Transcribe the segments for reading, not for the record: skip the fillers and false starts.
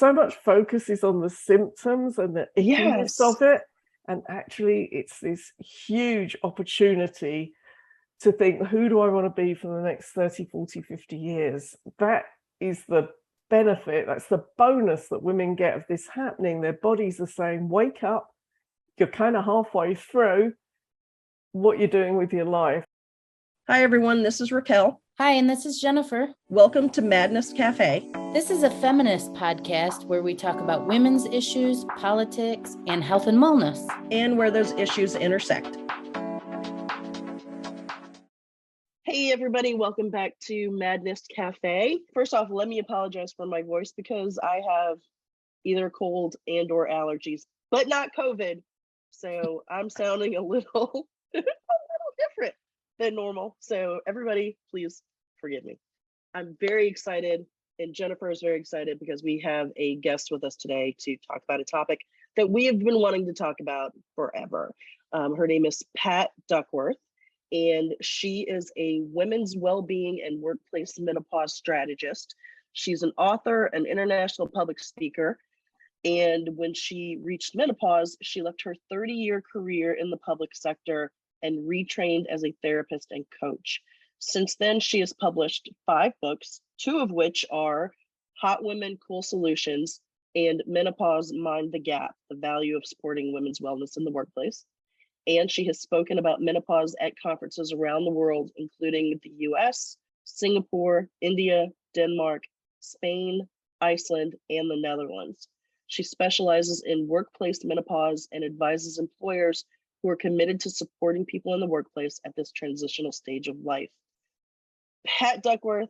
so much focus is on the symptoms and the ickiness of it. And actually, it's this huge opportunity to think, who do I want to be for the next 30, 40, 50 years? That is the benefit. That's the bonus that women get of this happening. Their bodies are saying, wake up. You're kind of halfway through what you're doing with your life. Hi, everyone. This is Raquel. Hi, and this is Jennifer. Welcome to Madness Cafe. This is a feminist podcast where we talk about women's issues, politics, and health and wellness. And where those issues intersect. Hey, everybody. Welcome back to Madness Cafe. First off, let me apologize for my voice because I have either cold and or allergies, but not COVID. So I'm sounding a little different than normal. So everybody, please forgive me. I'm very excited, and Jennifer is very excited because we have a guest with us today to talk about a topic that we have been wanting to talk about forever. Her name is Pat Duckworth, and she is a women's well-being and workplace menopause strategist. She's an author, an international public speaker, and when she reached menopause, she left her 30-year career in the public sector and retrained as a therapist and coach. Since then, she has published 5 books, 2 of which are Hot Women, Cool Solutions and Menopause, Mind the Gap, the value of supporting women's wellness in the workplace. And she has spoken about menopause at conferences around the world, including the US, Singapore, India, Denmark, Spain, Iceland, and the Netherlands. She specializes in workplace menopause and advises employers who are committed to supporting people in the workplace at this transitional stage of life. Pat Duckworth,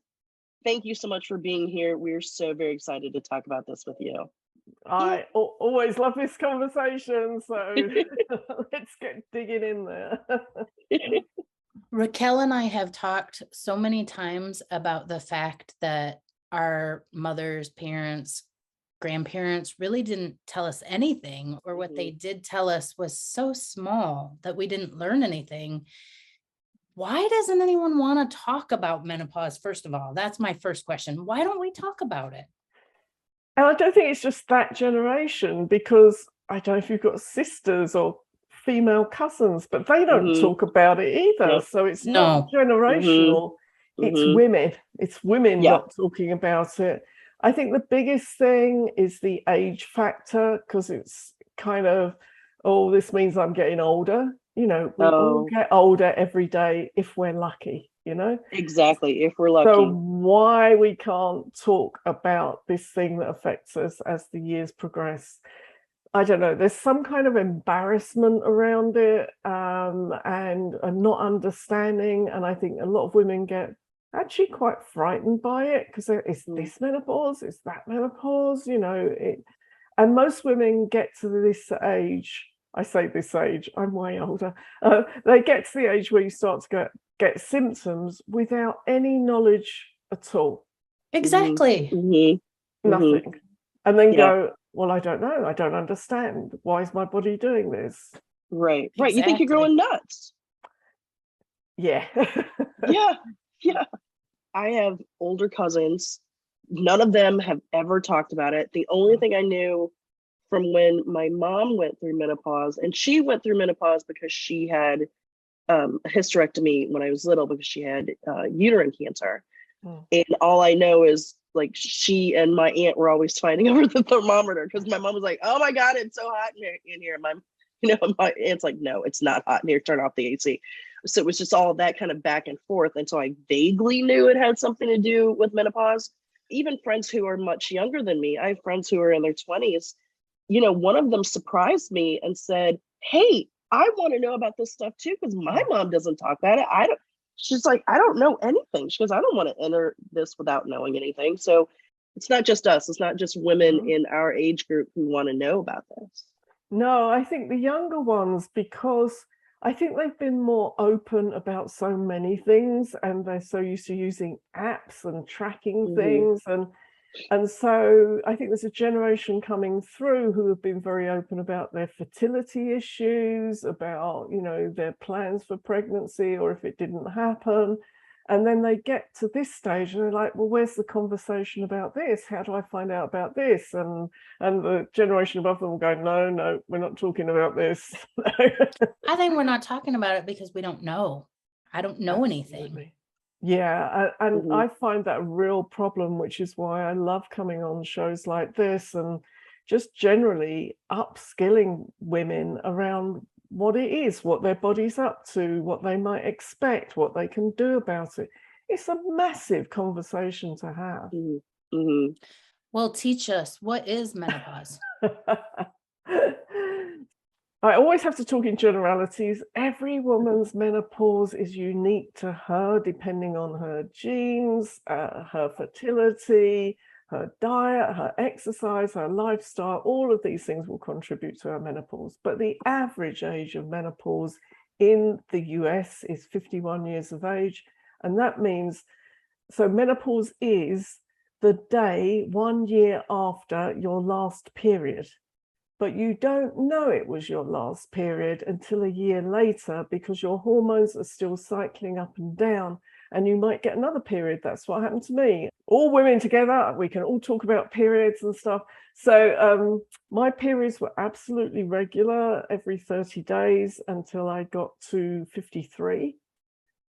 thank you so much for being here. We're so very excited to talk about this with you. I always love this conversation, so let's get digging in there. Raquel and I have talked so many times about the fact that our mothers, parents, grandparents really didn't tell us anything, or what they did tell us was so small that we didn't learn anything. Why doesn't anyone want to talk about menopause? First of all, that's my first question. Why don't we talk about it? And I don't think it's just that generation, because I don't know if you've got sisters or female cousins, but they don't talk about it either. Yep. So it's not generational. It's women. It's women not talking about it. I think the biggest thing is the age factor, because it's kind of, this means I'm getting older. You know, we all get older every day if we're lucky, you know? Exactly, if we're lucky. So why we can't talk about this thing that affects us as the years progress, I don't know. There's some kind of embarrassment around it, and not understanding. And I think a lot of women get actually quite frightened by it, because it's this menopause, it's that menopause, you know. And most women get to this age, I say this age, I'm way older, they get to the age where you start to get symptoms without any knowledge at all. Exactly. Nothing. And then go, well, I don't know, I don't understand. Why is my body doing this? Right. Exactly. You think you're growing nuts. Yeah. Yeah. I have older cousins. None of them have ever talked about it. The only thing I knew from when my mom went through menopause, and she went through menopause because she had a hysterectomy when I was little because she had uterine cancer. And all I know is, like, she and my aunt were always fighting over the thermometer because my mom was like, oh my God, it's so hot in here. My aunt's like, no, it's not hot in here. Turn off the AC. So it was just all that kind of back and forth. And so I vaguely knew it had something to do with menopause. Even friends who are much younger than me, I have friends who are in their 20s, you know, one of them surprised me and said, hey, I want to know about this stuff too, because my mom doesn't talk about it. She's like, I don't know anything. She goes, I don't want to enter this without knowing anything. So it's not just us. It's not just women in our age group who want to know about this. No, I think the younger ones, because I think they've been more open about so many things, and they're so used to using apps and tracking things. And so I think there's a generation coming through who have been very open about their fertility issues, about, you know, their plans for pregnancy, or if it didn't happen. And then they get to this stage and they're like, well, where's the conversation about this? How do I find out about this? And the generation above them will go, no, we're not talking about this. I think we're not talking about it because we don't know. I don't know anything. Absolutely. Yeah, and I find that a real problem, which is why I love coming on shows like this and just generally upskilling women around what it is, what their body's up to, what they might expect, what they can do about it. It's a massive conversation to have. Well, teach us, what is menopause? I always have to talk in generalities. Every woman's menopause is unique to her, depending on her genes, her fertility, her diet, her exercise, her lifestyle. All of these things will contribute to her menopause. But the average age of menopause in the US is 51 years of age. And that means, so menopause is the day 1 year after your last period. But you don't know it was your last period until a year later because your hormones are still cycling up and down and you might get another period. That's what happened to me. All women together, we can all talk about periods and stuff. So my periods were absolutely regular every 30 days until I got to 53.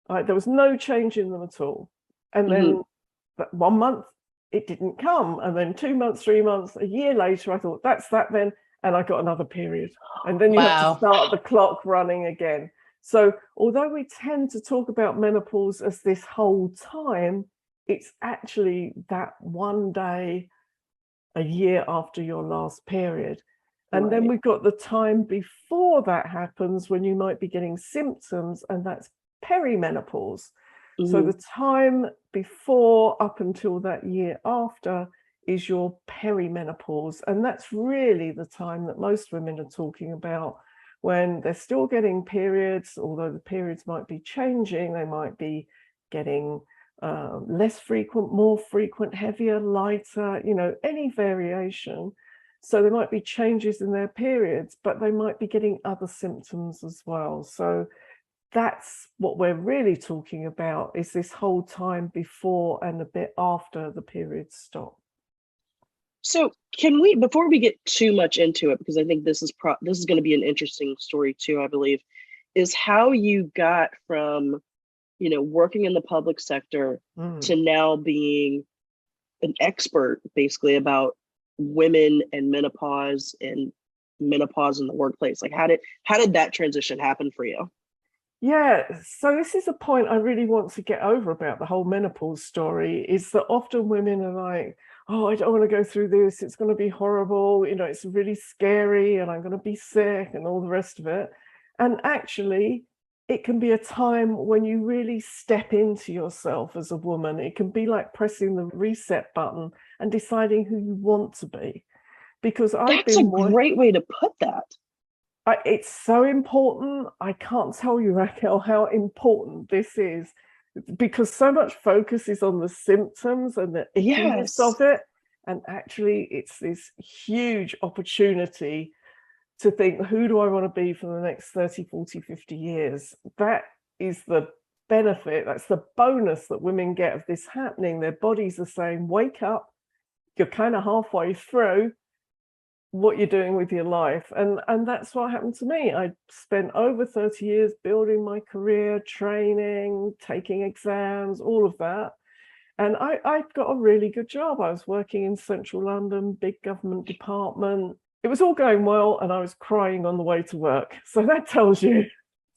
There was no change in them at all. And then 1 month, it didn't come. And then 2 months, 3 months, a year later, I thought, that's that then. And I got another period. And then you have to start the clock running again. So although we tend to talk about menopause as this whole time, it's actually that one day a year after your last period. And then we've got the time before that happens when you might be getting symptoms, and that's perimenopause. So the time before up until that year after is your perimenopause. And that's really the time that most women are talking about when they're still getting periods, although the periods might be changing. They might be getting less frequent, more frequent, heavier, lighter, any variation. So there might be changes in their periods, but they might be getting other symptoms as well. So that's what we're really talking about, is this whole time before and a bit after the periods stop. So can we, before we get too much into it, because I think this is going to be an interesting story too, I believe, is how you got from, working in the public sector to now being an expert basically about women and menopause in the workplace. Like how did that transition happen for you? Yeah, so this is a point I really want to get over about the whole menopause story, is that often women are like, oh, I don't want to go through this. It's going to be horrible. It's really scary and I'm going to be sick and all the rest of it. And actually, it can be a time when you really step into yourself as a woman. It can be like pressing the reset button and deciding who you want to be. Because that's a great way to put that. It's so important. I can't tell you, Raquel, how important this is, because so much focus is on the symptoms and the ickiness of it. And actually, it's this huge opportunity to think, who do I want to be for the next 30, 40, 50 years? That is the benefit. That's the bonus that women get of this happening. Their bodies are saying, wake up, you're kind of halfway through what you're doing with your life. And that's what happened to me. I spent over 30 years building my career, training, taking exams, all of that. And I got a really good job. I was working in central London, big government department. It was all going well, and I was crying on the way to work. So that tells you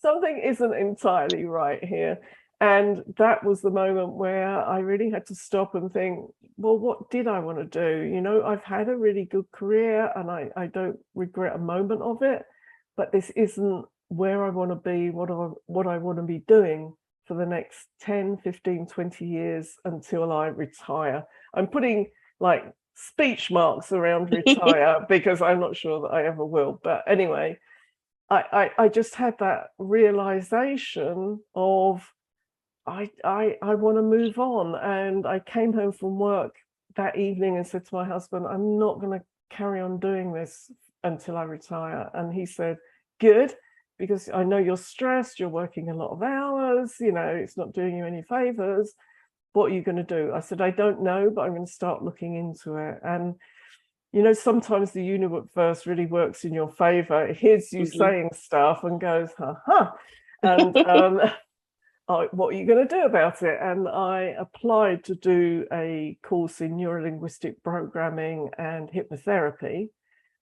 something isn't entirely right here. And that was the moment where I really had to stop and think, well, what did I want to do? I've had a really good career and I don't regret a moment of it, but this isn't where I want to be, what I want to be doing for the next 10, 15, 20 years until I retire. I'm putting like speech marks around retire because I'm not sure that I ever will. But anyway, I just had that realization of, I want to move on. And I came home from work that evening and said to my husband, I'm not going to carry on doing this until I retire. And he said, good, because I know you're stressed, you're working a lot of hours, you know, it's not doing you any favors. What are you going to do? I said, I don't know, but I'm going to start looking into it. And, you know, sometimes the universe really works in your favor. It hears you saying stuff and goes, ha. And what are you going to do about it? And I applied to do a course in neurolinguistic programming and hypnotherapy.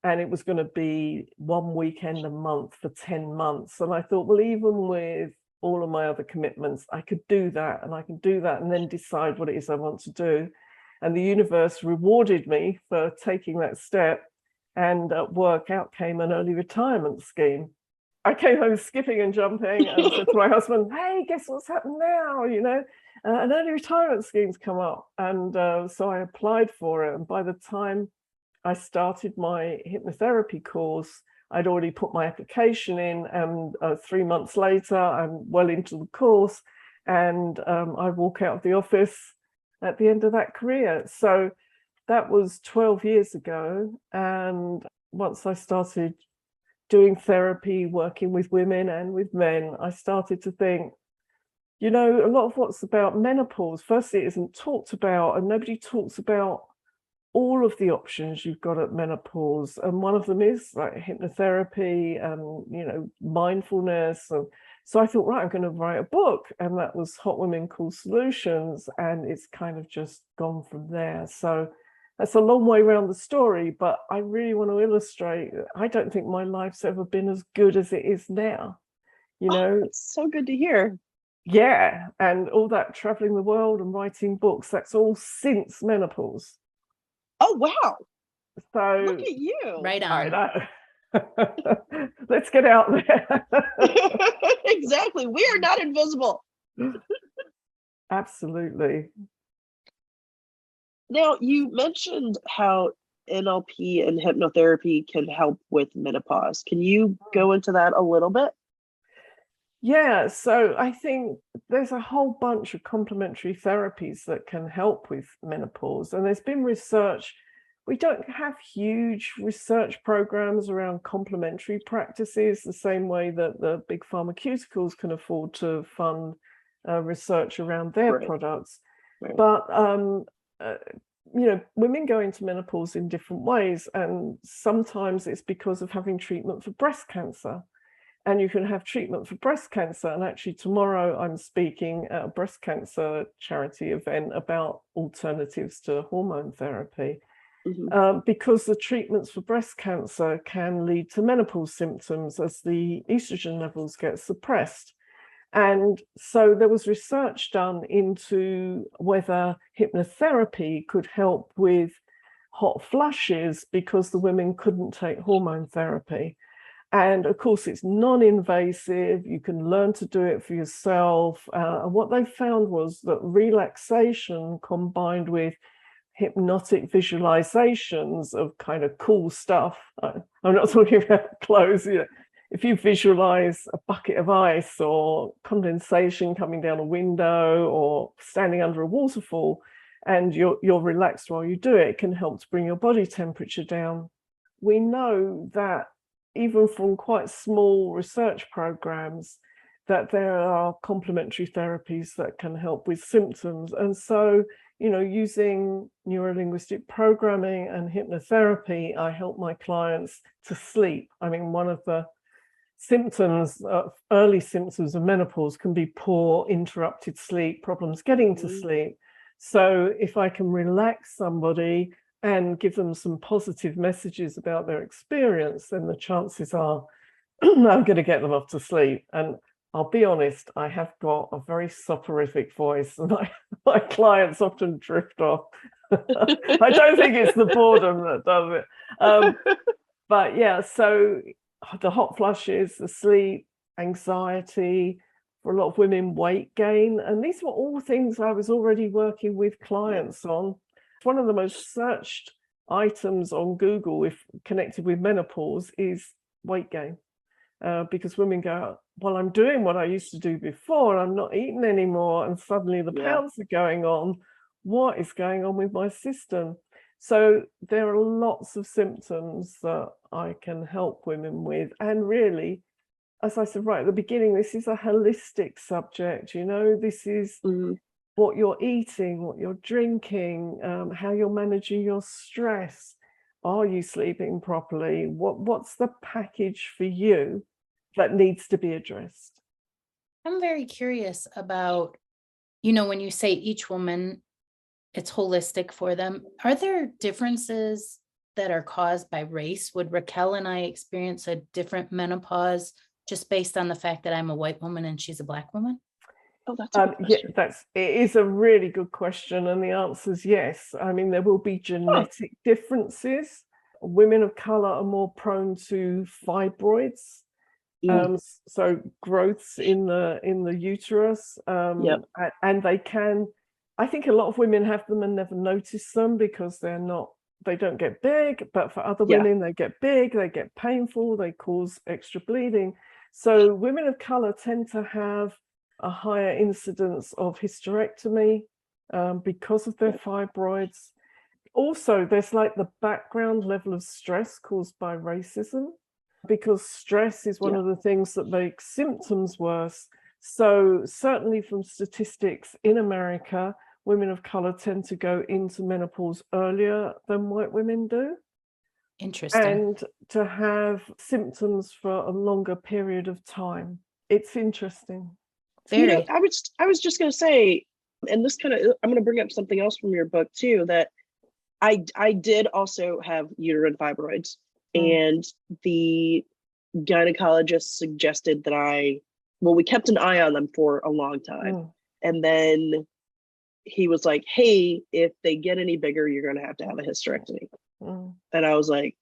And it was going to be one weekend a month for 10 months. And I thought, well, even with all of my other commitments, I could do that, and I can do that and then decide what it is I want to do. And the universe rewarded me for taking that step. And at work, out came an early retirement scheme. I came home skipping and jumping and said to my husband, hey, guess what's happened now? You know, an early retirement scheme's come up. And so I applied for it. And by the time I started my hypnotherapy course, I'd already put my application in, and 3 months later, I'm well into the course, and I walk out of the office at the end of that career. So that was 12 years ago. And once I started doing therapy, working with women and with men, I started to think, you know, a lot of what's about menopause, firstly, it isn't talked about, and nobody talks about all of the options you've got at menopause. And one of them is like hypnotherapy and, you know, mindfulness. And so I thought, right, I'm going to write a book. And that was Hot Women Cool Solutions. And it's kind of just gone from there. So that's a long way around the story, but I really want to illustrate, I don't think my life's ever been as good as it is now. You know, it's so good to hear. Yeah. And all that traveling the world and writing books, that's all since menopause. Oh, wow. So look at you. Right on. I know. Let's get out there. Exactly. We are not invisible. Absolutely. Now, you mentioned how NLP and hypnotherapy can help with menopause. Can you go into that a little bit? Yeah, so I think there's a whole bunch of complementary therapies that can help with menopause. And there's been research. We don't have huge research programs around complementary practices the same way that the big pharmaceuticals can afford to fund research around their products. Right. But, you know, women go into menopause in different ways. And sometimes it's because of having treatment for breast cancer. And you can have treatment for breast cancer. And actually, tomorrow I'm speaking at a breast cancer charity event about alternatives to hormone therapy. Because the treatments for breast cancer can lead to menopause symptoms as the estrogen levels get suppressed. And so there was research done into whether hypnotherapy could help with hot flushes because the women couldn't take hormone therapy. And of course, it's non-invasive. You can learn to do it for yourself. And what they found was that relaxation combined with hypnotic visualizations of kind of cool stuff. I'm not talking about clothes. You know, if you visualize a bucket of ice or condensation coming down a window or standing under a waterfall, and you're relaxed while you do it, it can help to bring your body temperature down. We know that even from quite small research programs, that there are complementary therapies that can help with symptoms. And so, you know, using neurolinguistic programming and hypnotherapy, I help my clients to sleep. I mean, one of the symptoms, early symptoms of menopause can be poor, interrupted sleep, problems getting to sleep. So if I can relax somebody and give them some positive messages about their experience, then the chances are I'm going to get them off to sleep. And I'll be honest, I have got a very soporific voice, and my clients often drift off. I don't think it's the boredom that does it. But yeah, so the hot flushes, the sleep, anxiety, for a lot of women, weight gain. And these were all things I was already working with clients on. One of the most searched items on Google, if connected with menopause, is weight gain. Because women go, well, I'm doing what I used to do before, I'm not eating anymore, and suddenly the pounds are going on. What is going on with my system? So there are lots of symptoms that I can help women with, and really as I said right at the beginning, this is a holistic subject. This is what you're eating, what you're drinking, how you're managing your stress. Are you sleeping properly? What's the package for you that needs to be addressed? I'm very curious about, when you say each woman, it's holistic for them. Are there differences that are caused by race? Would Raquel and I experience a different menopause just based on the fact that I'm a white woman and she's a Black woman? Oh, that's a good question. It is a really good question, and the answer is yes. I mean, there will be genetic differences. Women of color are more prone to fibroids, so growths in the uterus, and they can. I think a lot of women have them and never notice them because they don't get big, but for other women, they get big, they get painful, they cause extra bleeding. So women of color tend to have a higher incidence of hysterectomy because of their fibroids. Also, there's like the background level of stress caused by racism, because stress is one of the things that makes symptoms worse. So certainly from statistics in America, women of color tend to go into menopause earlier than white women do. Interesting. And to have symptoms for a longer period of time. It's interesting. Very. I was just going to say, and this I'm going to bring up something else from your book too, that I did also have uterine fibroids, and the gynecologist suggested that we kept an eye on them for a long time. And then he was like, hey, if they get any bigger, you're going to have a hysterectomy. And I was like,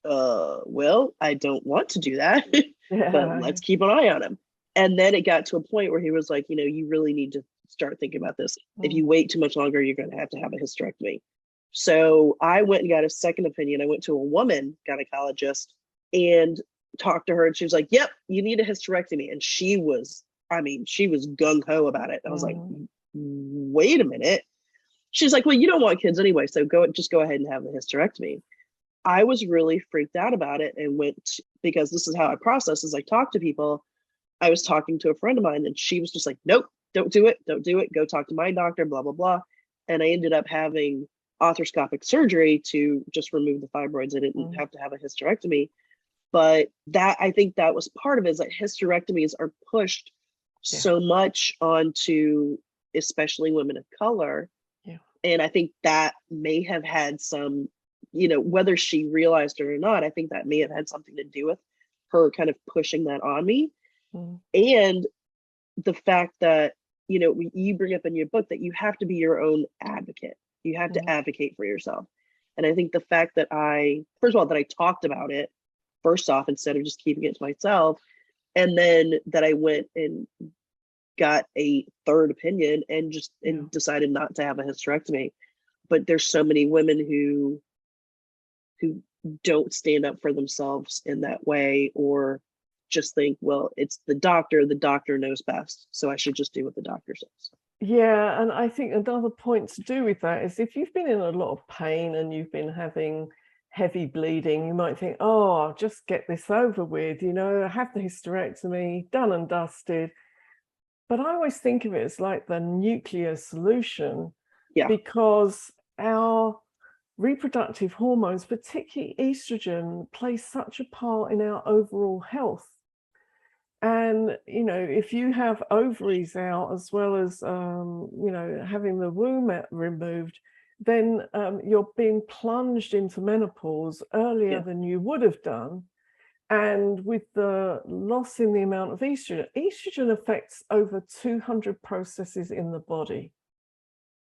well, I don't want to do that, but let's keep an eye on him. And then it got to a point where he was like, you really need to start thinking about this. If you wait too much longer, you're going to have a hysterectomy. So I went and got a second opinion. I went to a woman gynecologist and talked to her, and she was like, yep, you need a hysterectomy. And she was gung-ho about it. I was like, wait a minute. She's like, well, you don't want kids anyway, so just go ahead and have the hysterectomy. I was really freaked out about it and because this is how I process as I talk to people. I was talking to a friend of mine and she was just like, nope, don't do it. Go talk to my doctor, blah, blah, blah. And I ended up having arthroscopic surgery to just remove the fibroids. I didn't have to have a hysterectomy. But I think that was part of it, is that hysterectomies are pushed so much onto especially women of color. And I think that may have had some, whether she realized it or not, I think that may have had something to do with her kind of pushing that on me. And the fact that, you bring up in your book that you have to be your own advocate. You have to advocate for yourself. And I think the fact that first of all, that I talked about it first off, instead of just keeping it to myself, and then that I went and got a third opinion and decided not to have a hysterectomy. But there's so many women who don't stand up for themselves in that way, or just think, well, it's the doctor knows best, so I should just do what the doctor says. Yeah, and I think another point to do with that is if you've been in a lot of pain and you've been having heavy bleeding, you might think, oh, I'll just get this over with, have the hysterectomy, done and dusted. But I always think of it as like the nuclear solution, because our reproductive hormones, particularly estrogen, play such a part in our overall health. And, if you have ovaries out as well as, having the womb removed, then you're being plunged into menopause earlier than you would have done. And with the loss in the amount of estrogen affects over 200 processes in the body.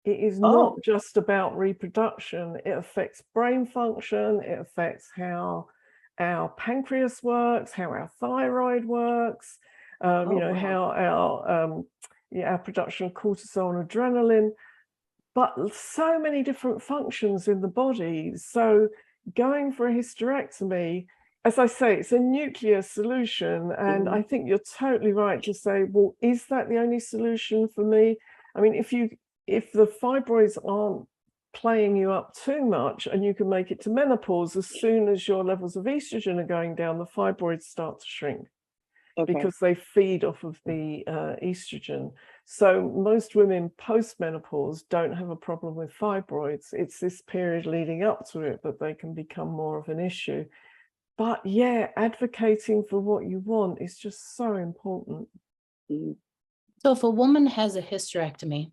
It is not just about reproduction. It affects brain function. It affects how our pancreas works, how our thyroid works, how our production of cortisol and adrenaline, but so many different functions in the body. So going for a hysterectomy, as I say, it's a nuclear solution. And I think you're totally right to say, well, is that the only solution for me? I mean, if the fibroids aren't playing you up too much and you can make it to menopause, as soon as your levels of estrogen are going down, the fibroids start to shrink. because they feed off of the estrogen. So most women post-menopause don't have a problem with fibroids. It's this period leading up to it that they can become more of an issue. But yeah, advocating for what you want is just so important. So if a woman has a hysterectomy,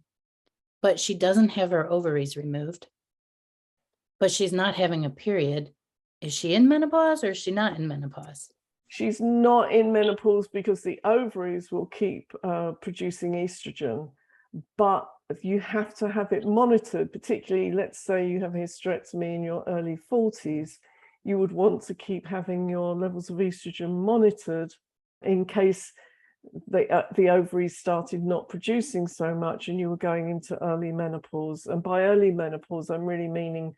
but she doesn't have her ovaries removed, but she's not having a period, is she in menopause or is she not in menopause? She's not in menopause because the ovaries will keep producing estrogen, but you have to have it monitored, particularly, let's say you have a hysterectomy in your early 40s, you would want to keep having your levels of estrogen monitored in case the ovaries started not producing so much and you were going into early menopause. And by early menopause, I'm really meaning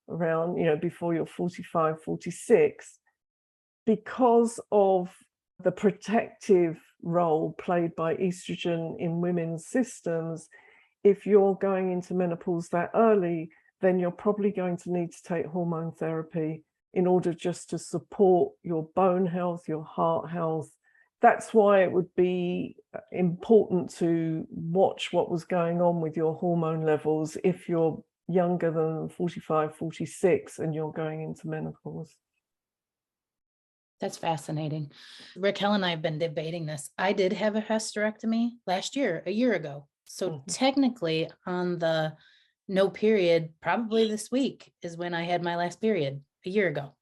around, before you're 45, 46, because of the protective role played by estrogen in women's systems. If you're going into menopause that early, then you're probably going to need to take hormone therapy in order just to support your bone health, your heart health. That's why it would be important to watch what was going on with your hormone levels if you're younger than 45, 46 and you're going into menopause. That's fascinating. Raquel and I have been debating this. I did have a hysterectomy last year, a year ago. So technically on the no period, probably this week is when I had my last period a year ago.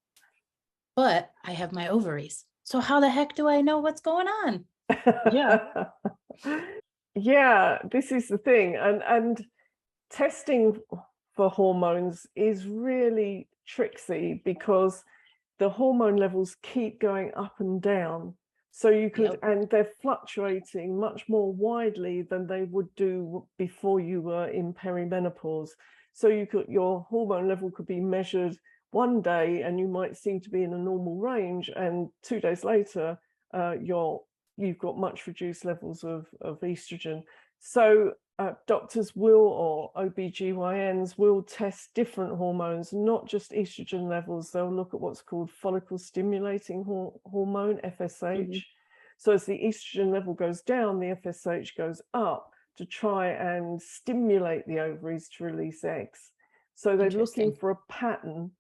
But I have my ovaries. So how the heck do I know what's going on? Yeah. Yeah, this is the thing. And testing for hormones is really tricksy because the hormone levels keep going up and down. So you could, and they're fluctuating much more widely than they would do before you were in perimenopause. So your hormone level could be measured one day and you might seem to be in a normal range, and 2 days later, you've got much reduced levels of estrogen. So doctors will, or OBGYNs will test different hormones, not just estrogen levels. They'll look at what's called follicle stimulating hormone, FSH. So as the estrogen level goes down, the FSH goes up to try and stimulate the ovaries to release eggs. So they're looking for a pattern.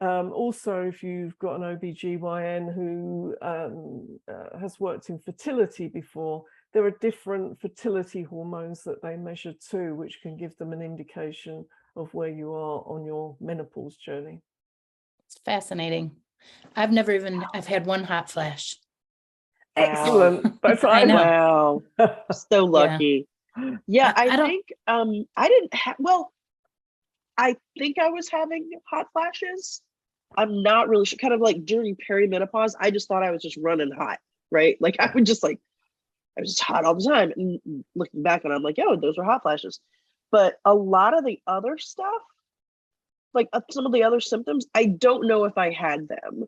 Also, if you've got an OBGYN who has worked in fertility before, there are different fertility hormones that they measure too, which can give them an indication of where you are on your menopause journey. It's fascinating. I've had one hot flash. Excellent. That's what I know. Wow. So lucky. Yeah, I think I didn't have, I think I was having hot flashes. I'm not really sure. Kind of like during perimenopause, I just thought I was just running hot, right? Like I was just hot all the time. And looking back on it, I'm like, oh, those were hot flashes. But a lot of the other stuff, like some of the other symptoms, I don't know if I had them.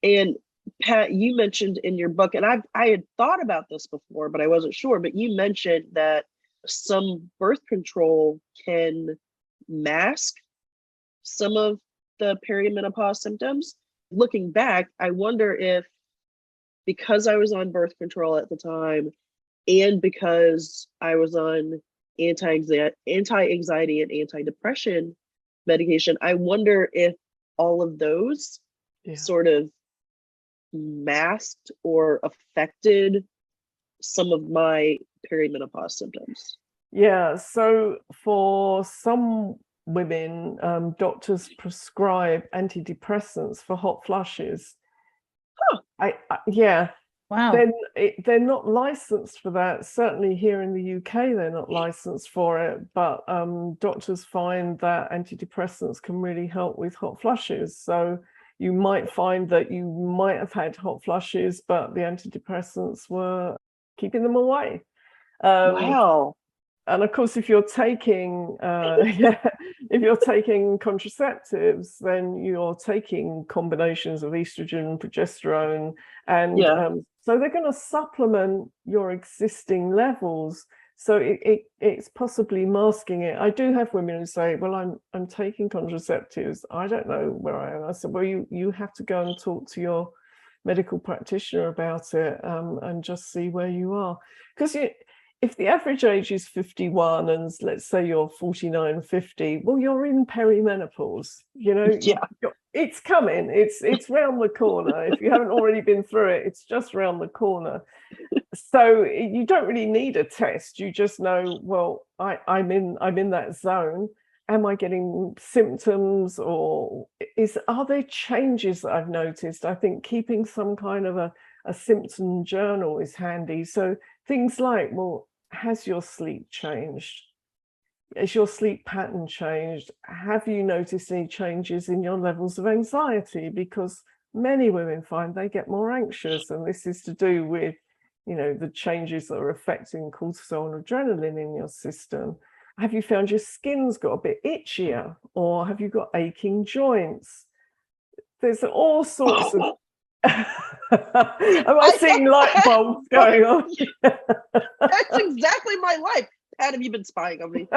And Pat, you mentioned in your book, and I had thought about this before, but I wasn't sure, but you mentioned that some birth control can mask some of the perimenopause symptoms. Looking back, I wonder if because I was on birth control at the time and because I was on anti-anxiety and antidepressant medication, I wonder if all of those sort of masked or affected some of my perimenopause symptoms. Yeah, so for some women, doctors prescribe antidepressants for hot flushes. Yeah. Wow. Then they're not licensed for that. Certainly here in the UK, they're not licensed for it. But doctors find that antidepressants can really help with hot flushes. So you might find that you might have had hot flushes, but the antidepressants were keeping them away. Wow. And of course, if you're taking contraceptives, then you're taking combinations of estrogen and progesterone, and so they're going to supplement your existing levels. So it's possibly masking it. I do have women who say, "Well, I'm taking contraceptives. I don't know where I am." I said, "Well, you have to go and talk to your medical practitioner about it, and just see where you are. Because if the average age is 51 and let's say you're 49, 50, well, you're in perimenopause, Yeah. it's coming, it's round the corner. If you haven't already been through it, it's just round the corner. So you don't really need a test. You just know, well, I'm in that zone. Am I getting symptoms, or are there changes that I've noticed? I think keeping some kind of a symptom journal is handy. So things like, well, has your sleep changed? Has your sleep pattern changed? Have you noticed any changes in your levels of anxiety? Because many women find they get more anxious, and this is to do with, the changes that are affecting cortisol and adrenaline in your system. Have you found your skin's got a bit itchier, or have you got aching joints? There's all sorts of am I seeing light bulbs going on? That's exactly my life. Pat, have you been spying on me?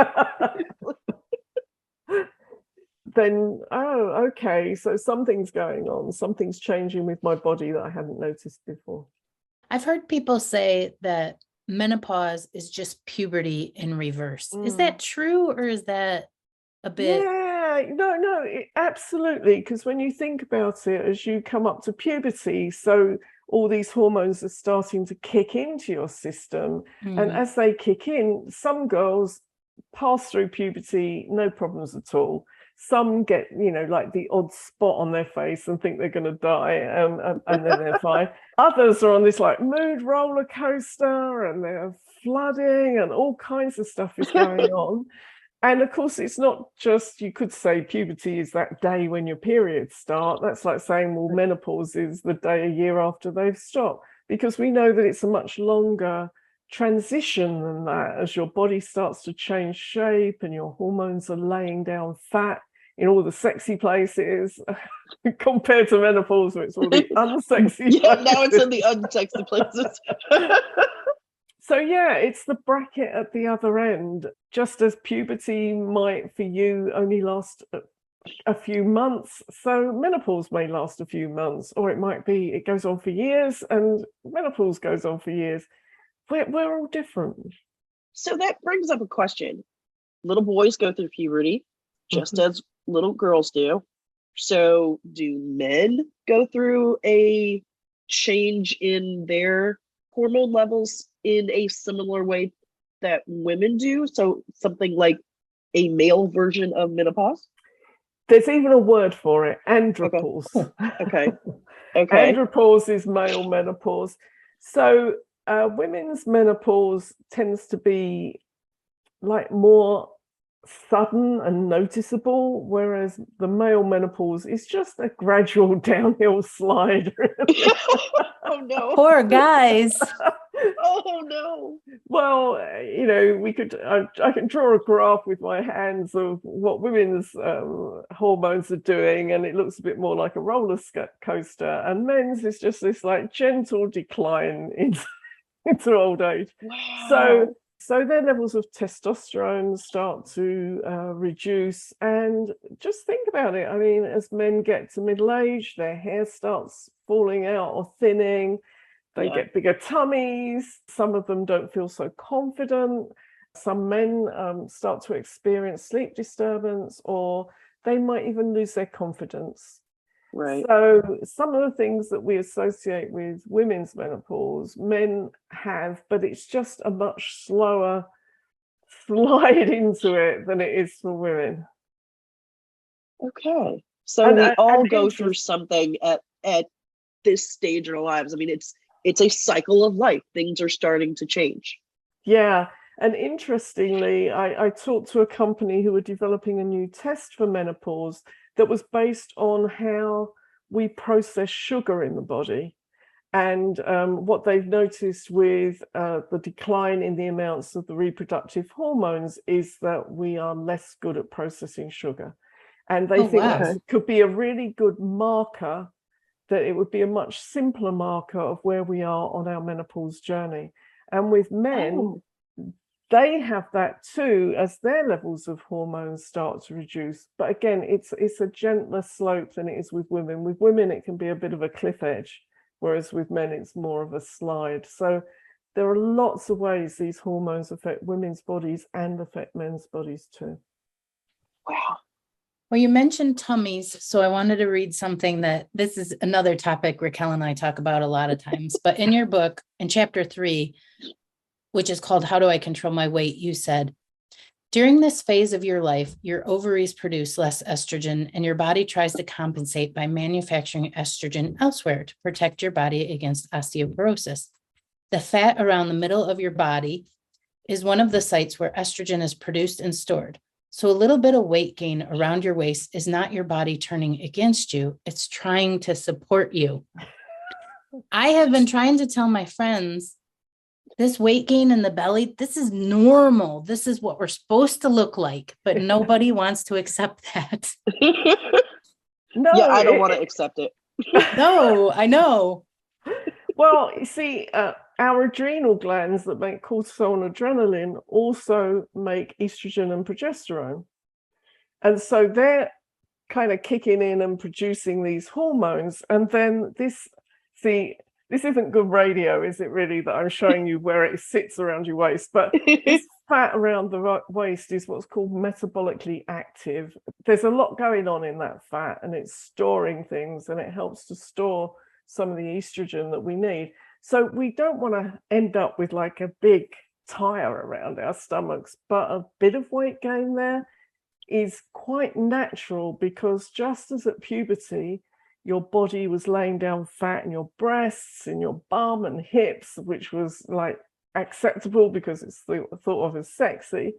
Then, okay, so something's going on. Something's changing with my body that I hadn't noticed before. I've heard people say that menopause is just puberty in reverse. Is that true, or is that a bit? Yeah, no, absolutely. Because when you think about it, as you come up to puberty, so all these hormones are starting to kick into your system. And as they kick in, some girls pass through puberty, no problems at all. Some get, like the odd spot on their face and think they're going to die, and then they're fine. Others are on this like mood roller coaster, and they're flooding, and all kinds of stuff is going on. And of course, it's not just, you could say puberty is that day when your periods start. That's like saying, well, menopause is the day a year after they've stopped, because we know that it's a much longer transition than that, as your body starts to change shape and your hormones are laying down fat in all the sexy places compared to menopause, where it's all the unsexy places. Now it's in the unsexy places. So yeah, it's the bracket at the other end. Just as puberty might for you only last a few months, so menopause may last a few months, or it might be it goes on for years, and menopause goes on for years. We're all different. So that brings up a question. Little boys go through puberty just as little girls do. So do men go through a change in their hormone levels in a similar way that women do? So something like a male version of menopause? There's even a word for it, andropause. Okay. Andropause is male menopause. So women's menopause tends to be like more sudden and noticeable, whereas the male menopause is just a gradual downhill slide. Oh no. Poor guys. Oh no. Well, we could, I can draw a graph with my hands of what women's hormones are doing, and it looks a bit more like a roller coaster, and men's is just this like gentle decline into old age. Wow. So their levels of testosterone start to reduce. And just think about it. I mean, as men get to middle age, their hair starts falling out or thinning. They get bigger tummies. Some of them don't feel so confident. Some men start to experience sleep disturbance, or they might even lose their confidence. Right. So some of the things that we associate with women's menopause, men have, but it's just a much slower slide into it than it is for women. Okay. So we all go through something at this stage in our lives. I mean, it's a cycle of life. Things are starting to change. Yeah. And interestingly, I talked to a company who were developing a new test for menopause that was based on how we process sugar in the body. And what they've noticed with the decline in the amounts of the reproductive hormones is that we are less good at processing sugar. And they think that could be a really good marker, that it would be a much simpler marker of where we are on our menopause journey. And with men, they have that too, as their levels of hormones start to reduce. But again, it's a gentler slope than it is with women. With women, it can be a bit of a cliff edge, whereas with men it's more of a slide. So there are lots of ways these hormones affect women's bodies and affect men's bodies too. Wow. Well, you mentioned tummies, so I wanted to read something that this is another topic Raquel and I talk about a lot of times. But in your book, in chapter 3, which is called How Do I Control My Weight, you said, during this phase of your life, your ovaries produce less estrogen and your body tries to compensate by manufacturing estrogen elsewhere to protect your body against osteoporosis. The fat around the middle of your body is one of the sites where estrogen is produced and stored. So a little bit of weight gain around your waist is not your body turning against you. It's trying to support you. I have been trying to tell my friends, this weight gain in the belly, this is normal. This is what we're supposed to look like, but nobody wants to accept that. No, yeah, I don't want to accept it. No, I know. Well, you see, our adrenal glands that make cortisol and adrenaline also make estrogen and progesterone. And so they're kind of kicking in and producing these hormones. And then this isn't good radio, is it really, that I'm showing you where it sits around your waist? But this fat around the waist is what's called metabolically active. There's a lot going on in that fat, and it's storing things, and it helps to store some of the estrogen that we need. So we don't want to end up with like a big tire around our stomachs, but a bit of weight gain there is quite natural, because just as at puberty, your body was laying down fat in your breasts, in your bum and hips, which was like acceptable because it's thought of as sexy.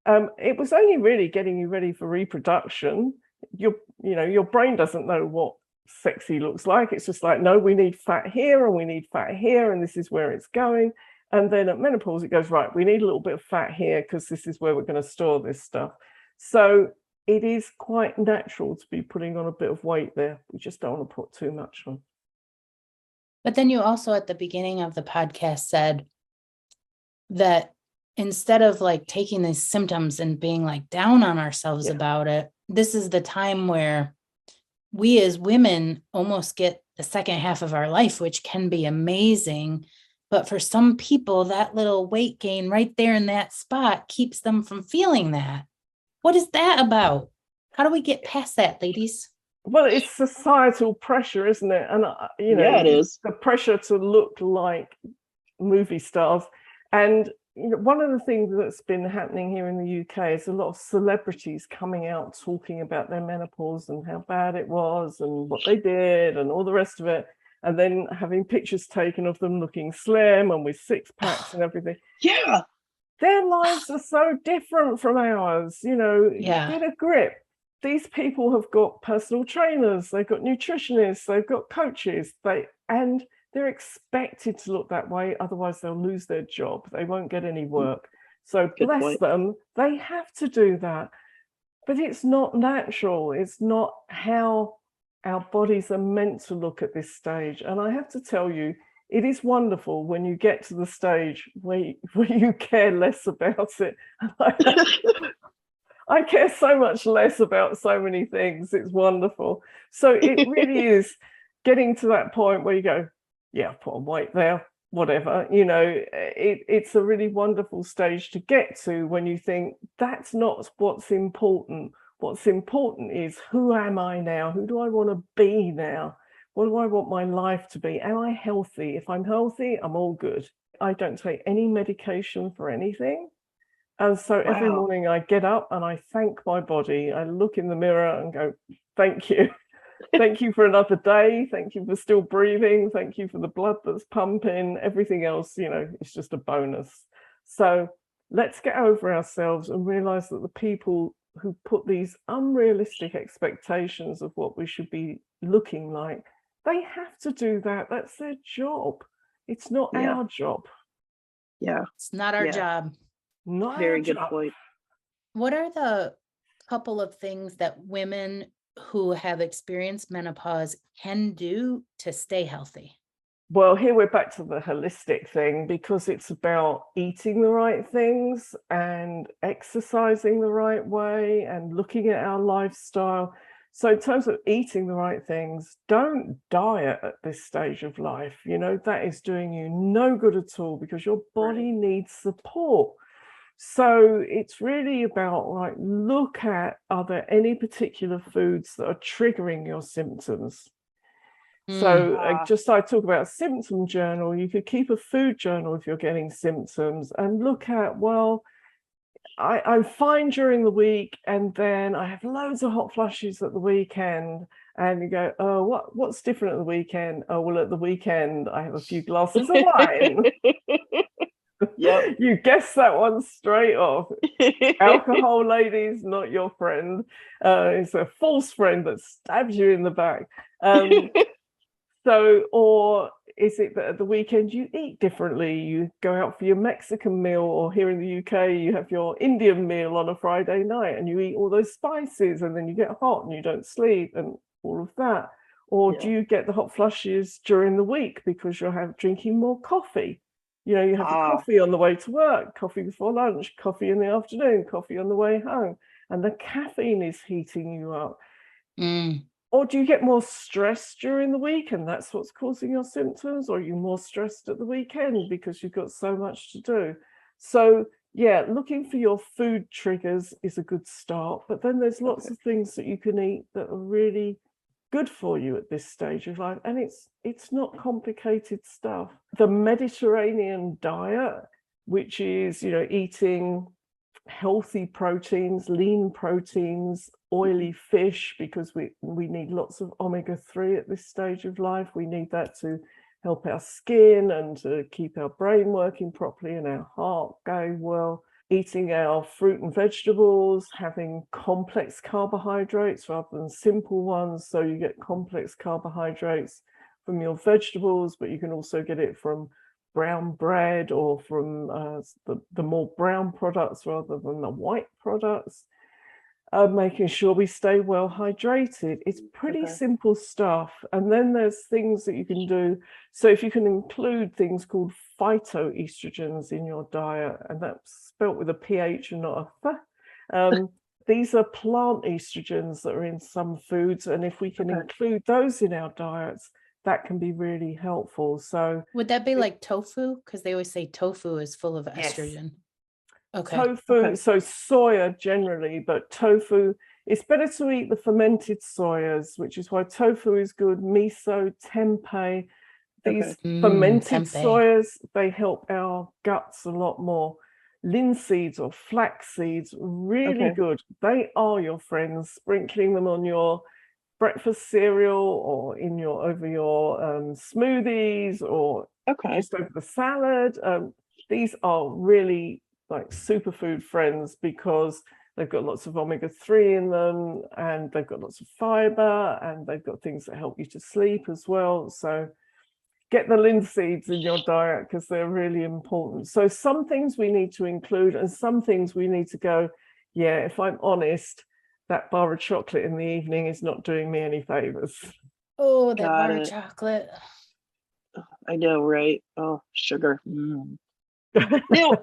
It was only really getting you ready for reproduction. Your brain doesn't know what sexy looks like. It's just like, no, we need fat here and we need fat here, and this is where it's going. And then at menopause it goes, right, we need a little bit of fat here because this is where we're going to store this stuff. So it is quite natural to be putting on a bit of weight there. We just don't want to put too much on. But then you also at the beginning of the podcast said that instead of like taking these symptoms and being like down on ourselves about it, this is the time where we as women almost get the second half of our life, which can be amazing. But for some people, that little weight gain right there in that spot keeps them from feeling that. What is that about? How do we get past that, ladies? Well, it's societal pressure, isn't it? And, yeah, it is. The pressure to look like movie stars. And one of the things that's been happening here in the UK is a lot of celebrities coming out talking about their menopause and how bad it was and what they did and all the rest of it, and then having pictures taken of them looking slim and with six packs and everything. Yeah. Their lives are so different from ours. Get a grip. These people have got personal trainers, they've got nutritionists, they've got coaches, and they're expected to look that way, otherwise they'll lose their job. They won't get any work. So bless them, they have to do that. But it's not natural. It's not how our bodies are meant to look at this stage. And I have to tell you, it is wonderful when you get to the stage where you care less about it. I care so much less about so many things. It's wonderful. So it really is getting to that point where you go, yeah, put on weight there, whatever. It's a really wonderful stage to get to when you think that's not what's important. What's important is, who am I now? Who do I want to be now? What do I want my life to be? Am I healthy? If I'm healthy, I'm all good. I don't take any medication for anything. And so every morning I get up and I thank my body. I look in the mirror and go, thank you. Thank you for another day. Thank you for still breathing. Thank you for the blood that's pumping. Everything else, it's just a bonus. So let's get over ourselves and realize that the people who put these unrealistic expectations of what we should be looking like, they have to do that. That's their job. It's not our job. Yeah. It's not our job. Not very our good job. point. What are the couple of things that women who have experienced menopause can do to stay healthy? Well, here we're back to the holistic thing, because it's about eating the right things and exercising the right way and looking at our lifestyle. So in terms of eating the right things, don't diet at this stage of life. That is doing you no good at all, because your body needs support. So it's really about, like, look at, are there any particular foods that are triggering your symptoms? So I talk about a symptom journal. You could keep a food journal if you're getting symptoms, and look at, well, I'm fine during the week, and then I have loads of hot flushes at the weekend. And you go, oh, what's different at the weekend? Oh, well, at the weekend I have a few glasses of wine. Yep. You guess that one straight off. Alcohol, ladies, not your friend. It's a false friend that stabs you in the back. Or is it that at the weekend you eat differently? You go out for your Mexican meal, or here in the UK, you have your Indian meal on a Friday night and you eat all those spices, and then you get hot and you don't sleep and all of that. Or do you get the hot flushes during the week because you're drinking more coffee? You have the coffee on the way to work, coffee before lunch, coffee in the afternoon, coffee on the way home, and the caffeine is heating you up. Or do you get more stressed during the week and that's what's causing your symptoms? Or are you more stressed at the weekend because you've got so much to do? So, yeah, looking for your food triggers is a good start. But then there's lots of things that you can eat that are really good for you at this stage of life. And it's not complicated stuff. The Mediterranean diet, which is, eating healthy proteins, lean proteins, oily fish, because we need lots of omega-3 at this stage of life. We need that to help our skin and to keep our brain working properly and our heart going well. Eating our fruit and vegetables, having complex carbohydrates rather than simple ones. So you get complex carbohydrates from your vegetables, but you can also get it from brown bread or from the more brown products rather than the white products. Making sure we stay well hydrated. It's pretty simple stuff. And then there's things that you can do. So if you can include things called phytoestrogens in your diet, and that's spelt with a PH and not a F. These are plant estrogens that are in some foods. And if we can include those in our diets, that can be really helpful. So would that be like tofu? Because they always say tofu is full of estrogen. Tofu, so soya generally, but tofu, it's better to eat the fermented soyas, which is why tofu is good. Miso, tempeh, these fermented soyas, they help our guts a lot more. Linseeds or flax seeds, really good. They are your friends. Sprinkling them on your breakfast cereal or over your smoothies or just over the salad. These are really like superfood friends, because they've got lots of omega-3 in them, and they've got lots of fiber, and they've got things that help you to sleep as well. So get the linseeds in your diet, because they're really important. So some things we need to include, and some things we need to go, yeah, if I'm honest, that bar of chocolate in the evening is not doing me any favors. Oh, that bar of chocolate. I know, right? Oh, sugar. Now,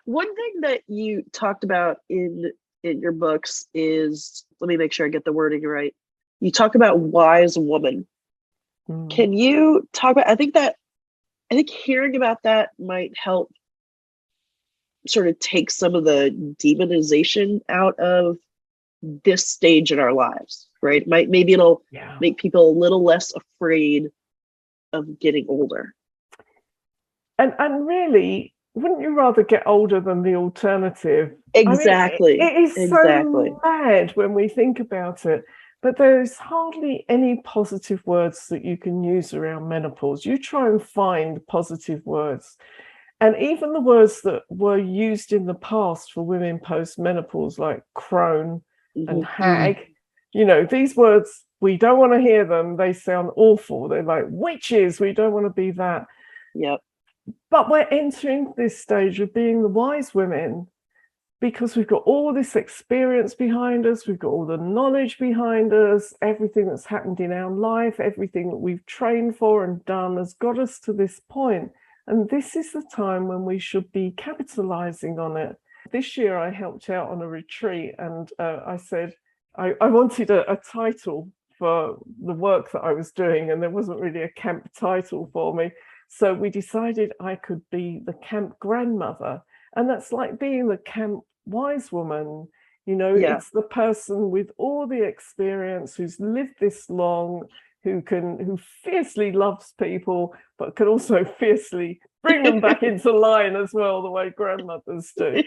one thing that you talked about in your books is, let me make sure I get the wording right. You talk about wise woman. Can you talk about, I think hearing about that might help sort of take some of the demonization out of this stage in our lives, right? Maybe it'll make people a little less afraid of getting older. And really, wouldn't you rather get older than the alternative? Exactly. I mean, it is so mad when we think about it, but there's hardly any positive words that you can use around menopause. You try and find positive words. And even the words that were used in the past for women post-menopause, like crone and hag, these words, we don't want to hear them. They sound awful. They're like witches. We don't want to be that. Yep. But we're entering this stage of being the wise women, because we've got all this experience behind us. We've got all the knowledge behind us. Everything that's happened in our life, everything that we've trained for and done has got us to this point. And this is the time when we should be capitalizing on it. This year, I helped out on a retreat, and I said, I wanted a title for the work that I was doing, and there wasn't really a camp title for me. So we decided I could be the camp grandmother. And that's like being the camp wise woman. Yeah. It's the person with all the experience, who's lived this long, who fiercely loves people, but can also fiercely bring them back into line as well, the way grandmothers do.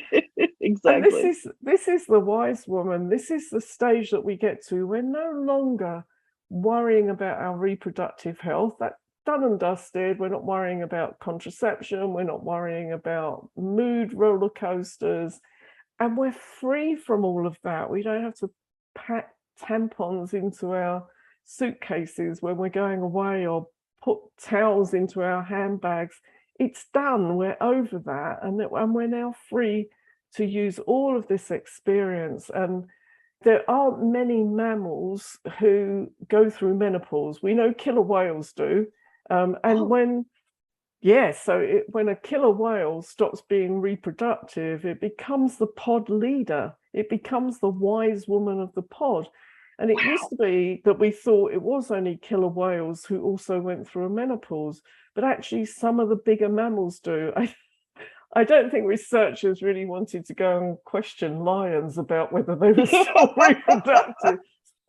Exactly. And this is the wise woman. This is the stage that we get to. We're no longer worrying about our reproductive health. That's done and dusted. We're not worrying about contraception. We're not worrying about mood roller coasters. And we're free from all of that. We don't have to pack tampons into our suitcases when we're going away, or put towels into our handbags. It's done. We're over that. And we're now free to use all of this experience. And there aren't many mammals who go through menopause. We know killer whales do. When a killer whale stops being reproductive, it becomes the pod leader. It becomes the wise woman of the pod. And it used to be that we thought it was only killer whales who also went through a menopause, but actually some of the bigger mammals do. I don't think researchers really wanted to go and question lions about whether they were still reproductive,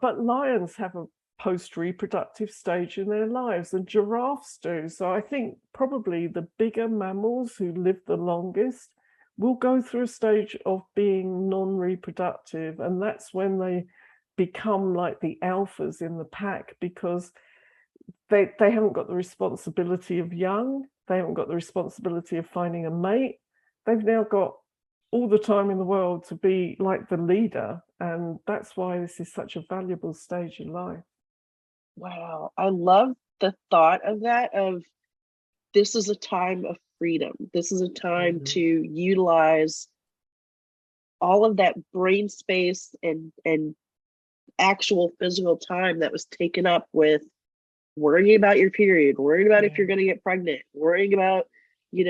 but lions have a post-reproductive stage in their lives, and giraffes do. So I think probably the bigger mammals who live the longest will go through a stage of being non-reproductive, and that's when they become like the alphas in the pack, because they haven't got the responsibility of young. They haven't got the responsibility of finding a mate. They've now got all the time in the world to be like the leader. And that's why this is such a valuable stage in life. Wow. I love the thought of that, of this is a time of freedom. This is a time to utilize all of that brain space and actual physical time that was taken up with worrying about your period, worrying about if you're going to get pregnant, worrying about, I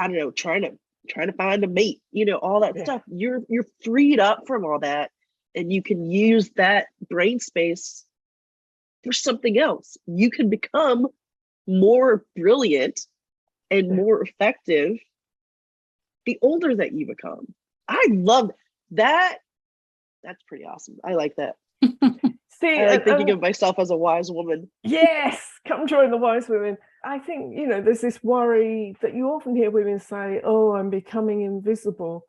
don't know, trying to find a mate, all that stuff. You're freed up from all that, and you can use that brain space for something else. You can become more brilliant and more effective the older that you become. I love that. That's pretty awesome. I like that. See, I like thinking of myself as a wise woman. Yes, come join the wise women. I think, there's this worry that you often hear women say, oh, I'm becoming invisible.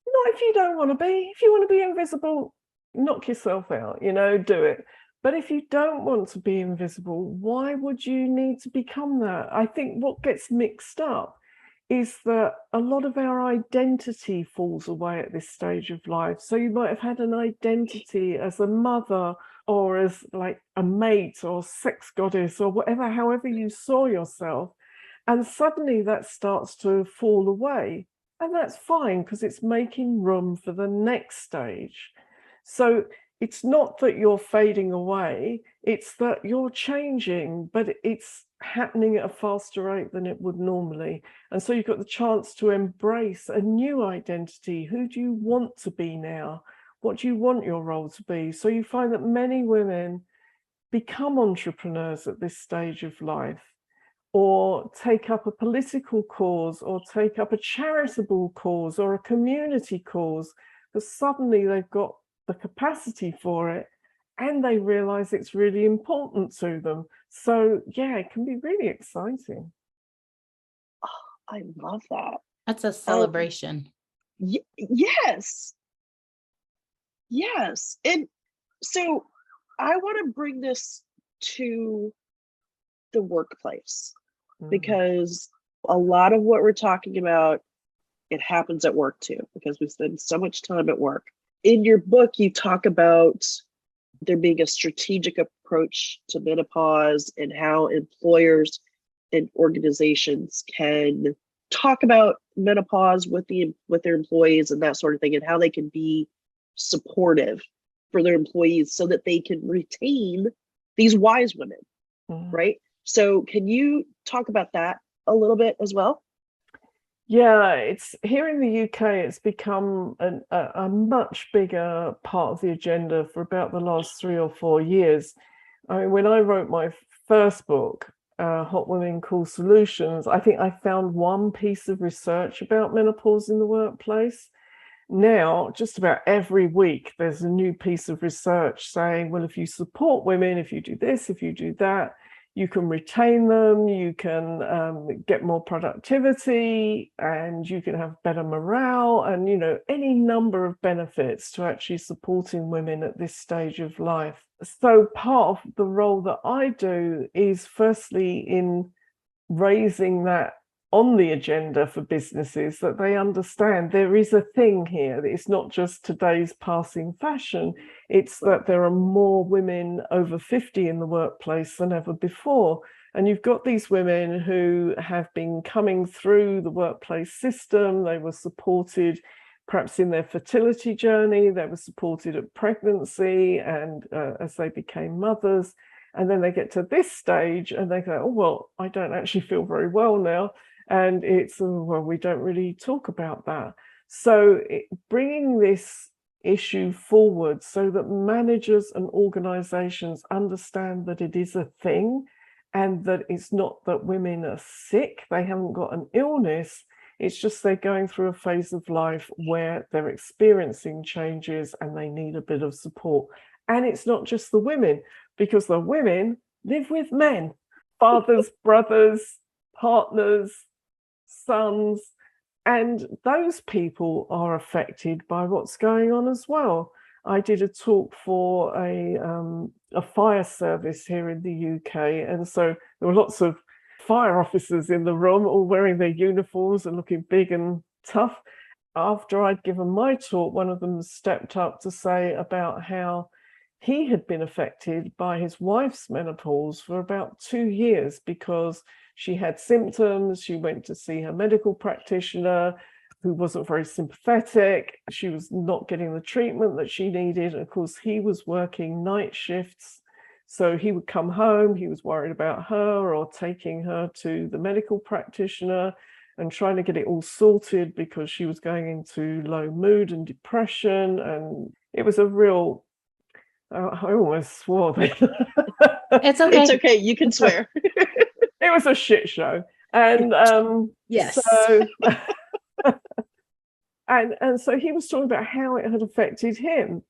Not if you don't want to be. If you want to be invisible, knock yourself out, do it. But if you don't want to be invisible, why would you need to become that? I think what gets mixed up is that a lot of our identity falls away at this stage of life. So you might have had an identity as a mother, or as like a mate or sex goddess, or whatever, however you saw yourself. And suddenly that starts to fall away. And that's fine, because it's making room for the next stage. So it's not that you're fading away, it's that you're changing, but it's happening at a faster rate than it would normally. And so you've got the chance to embrace a new identity. Who do you want to be now? What do you want your role to be? So you find that many women become entrepreneurs at this stage of life, or take up a political cause, or take up a charitable cause, or a community cause, because suddenly they've got the capacity for it, and they realize it's really important to them. So it can be really exciting. Oh, I love that. That's a celebration. Yes. And so I want to bring this to the workplace, because a lot of what we're talking about, it happens at work too, because we spend so much time at work. In your book, you talk about there being a strategic approach to menopause, and how employers and organizations can talk about menopause with their employees and that sort of thing, and how they can be supportive for their employees so that they can retain these wise women, right? So can you talk about that a little bit as well? Yeah, it's here in the UK, it's become a much bigger part of the agenda for about the last 3 or 4 years. I mean, when I wrote my first book, Hot Women Cool Solutions, I think I found one piece of research about menopause in the workplace. Now, just about every week, there's a new piece of research saying, well, if you support women, if you do this, if you do that, you can retain them, you can get more productivity, and you can have better morale, and any number of benefits to actually supporting women at this stage of life. So part of the role that I do is firstly in raising that on the agenda for businesses, that they understand there is a thing here. It's not just today's passing fashion. It's that there are more women over 50 in the workplace than ever before. And you've got these women who have been coming through the workplace system. They were supported perhaps in their fertility journey. They were supported at pregnancy and as they became mothers. And then they get to this stage and they go, oh, well, I don't actually feel very well now. And it's, oh, well, we don't really talk about that. So bringing this issue forward so that managers and organizations understand that it is a thing and that it's not that women are sick, they haven't got an illness. It's just they're going through a phase of life where they're experiencing changes and they need a bit of support. And it's not just the women, because the women live with men, fathers, brothers, partners, sons, and those people are affected by what's going on as well. I did a talk for a fire service here in the UK, and so there were lots of fire officers in the room, all wearing their uniforms and looking big and tough. After I'd given my talk, one of them stepped up to say about how he had been affected by his wife's menopause for about 2 years because she had symptoms. She went to see her medical practitioner, who wasn't very sympathetic. She was not getting the treatment that she needed. And of course, he was working night shifts. So he would come home, he was worried about her or taking her to the medical practitioner and trying to get it all sorted because she was going into low mood and depression. And it was a real, I almost swore then. It's okay. It's okay. You can swear. It was a shit show. And yes. So and so he was talking about how it had affected him.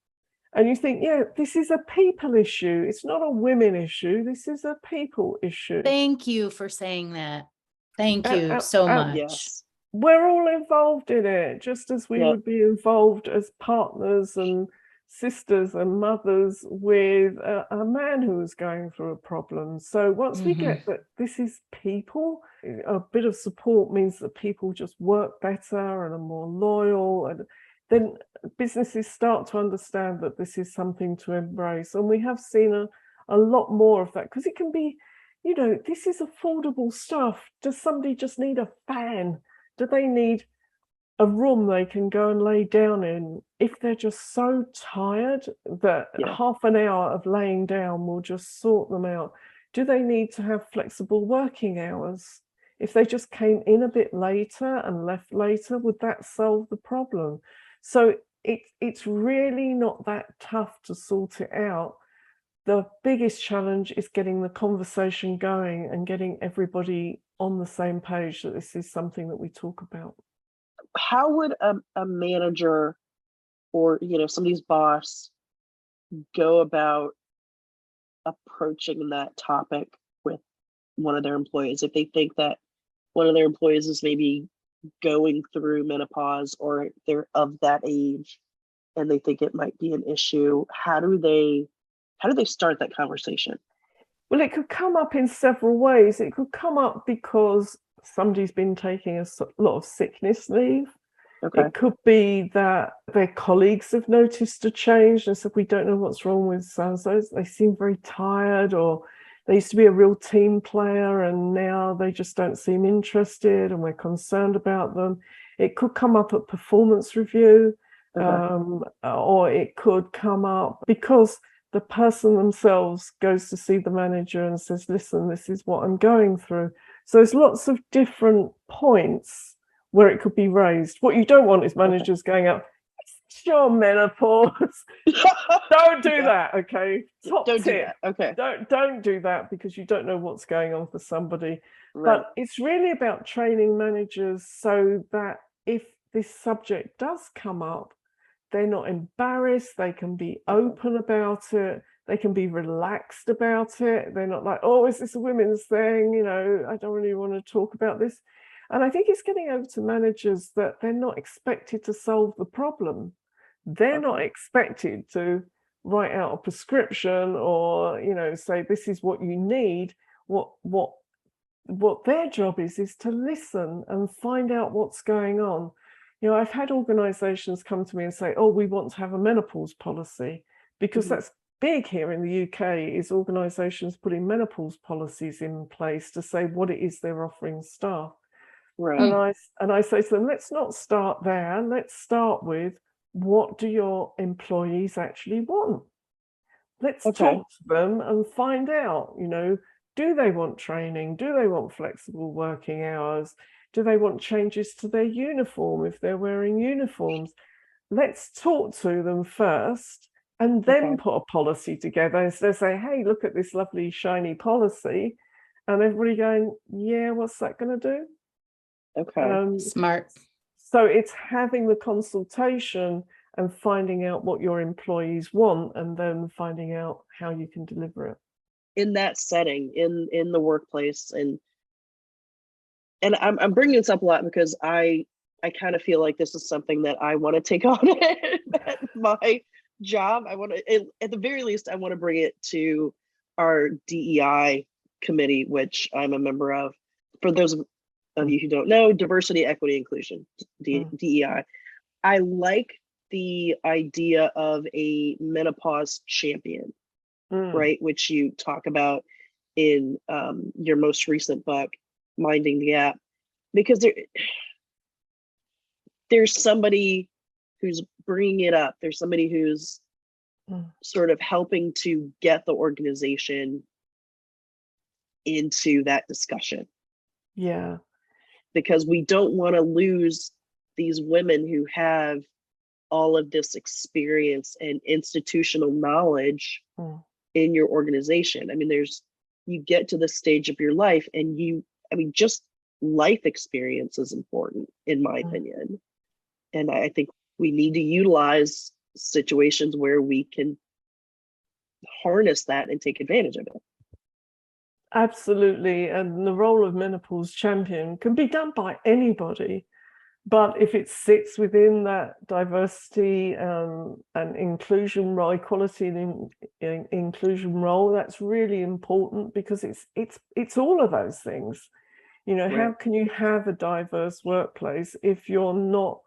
And you think, yeah, this is a people issue. It's not a women issue. This is a people issue. Thank you for saying that. Thank you so much. Yes. We're all involved in it, just as we would be involved as partners and sisters and mothers with a man who is going through a problem. So once we get that this is people, a bit of support means that people just work better and are more loyal, and then businesses start to understand that this is something to embrace. And we have seen a lot more of that, because it can be, this is affordable stuff. Does somebody just need a fan? Do they need a room they can go and lay down in? If they're just so tired that half an hour of laying down will just sort them out. Do they need to have flexible working hours? If they just came in a bit later and left later, would that solve the problem? So it's really not that tough to sort it out. The biggest challenge is getting the conversation going and getting everybody on the same page that this is something that we talk about. How would a manager or somebody's boss go about approaching that topic with one of their employees if they think that one of their employees is maybe going through menopause, or they're of that age and they think it might be an issue? How do they start that conversation? Well, it could come up in several ways. It could come up because somebody's been taking a lot of sickness leave. Okay. It could be that their colleagues have noticed a change and said, we don't know what's wrong with so-and-so. They seem very tired, or they used to be a real team player and now they just don't seem interested and we're concerned about them. It could come up at performance review, or it could come up because the person themselves goes to see the manager and says, listen, this is what I'm going through. So there's lots of different points where it could be raised. What you don't want is managers going up, it's your menopause. Don't do that, okay? Top Don't do tip. that. Okay. Don't do that, because you don't know what's going on for somebody. Right. But it's really about training managers so that if this subject does come up, they're not embarrassed, they can be open about it, they can be relaxed about it. They're not like, oh, is this a women's thing? You know, I don't really want to talk about this. And I think it's getting over to managers that they're not expected to solve the problem. They're not expected to write out a prescription or, you know, say this is what you need. What their job is to listen and find out what's going on. You know, I've had organizations come to me and say, oh, we want to have a menopause policy, because that's big here in the UK, is organizations putting menopause policies in place to say what it is they're offering staff. Right. And I say to them, let's not start there. Let's start with, what do your employees actually want? Let's talk to them and find out, you know, do they want training? Do they want flexible working hours? Do they want changes to their uniform if they're wearing uniforms? Let's talk to them first and then put a policy together. Instead of say, hey, look at this lovely shiny policy. And everybody going, yeah, what's that going to do? Okay. Smart. So it's having the consultation and finding out what your employees want, and then finding out how you can deliver it. In that setting, in the workplace, and I'm bringing this up a lot because I kind of feel like this is something that I want to take on at my job. I want to, at the very least, I want to bring it to our DEI committee, which I'm a member of. For those of you who don't know, diversity, equity, inclusion, DEI. I like the idea of a menopause champion, right? Which you talk about in your most recent book, Minding the Gap, because there's somebody who's bringing it up. There's somebody who's sort of helping to get the organization into that discussion. Yeah. Because we don't want to lose these women who have all of this experience and institutional knowledge in your organization. I mean, you get to the stage of your life and just life experience is important, in my opinion. And I think we need to utilize situations where we can harness that and take advantage of it. Absolutely. And the role of menopause champion can be done by anybody. But if it sits within that diversity and inclusion role, equality and inclusion role, that's really important, because it's all of those things. You know, how can you have a diverse workplace if you're not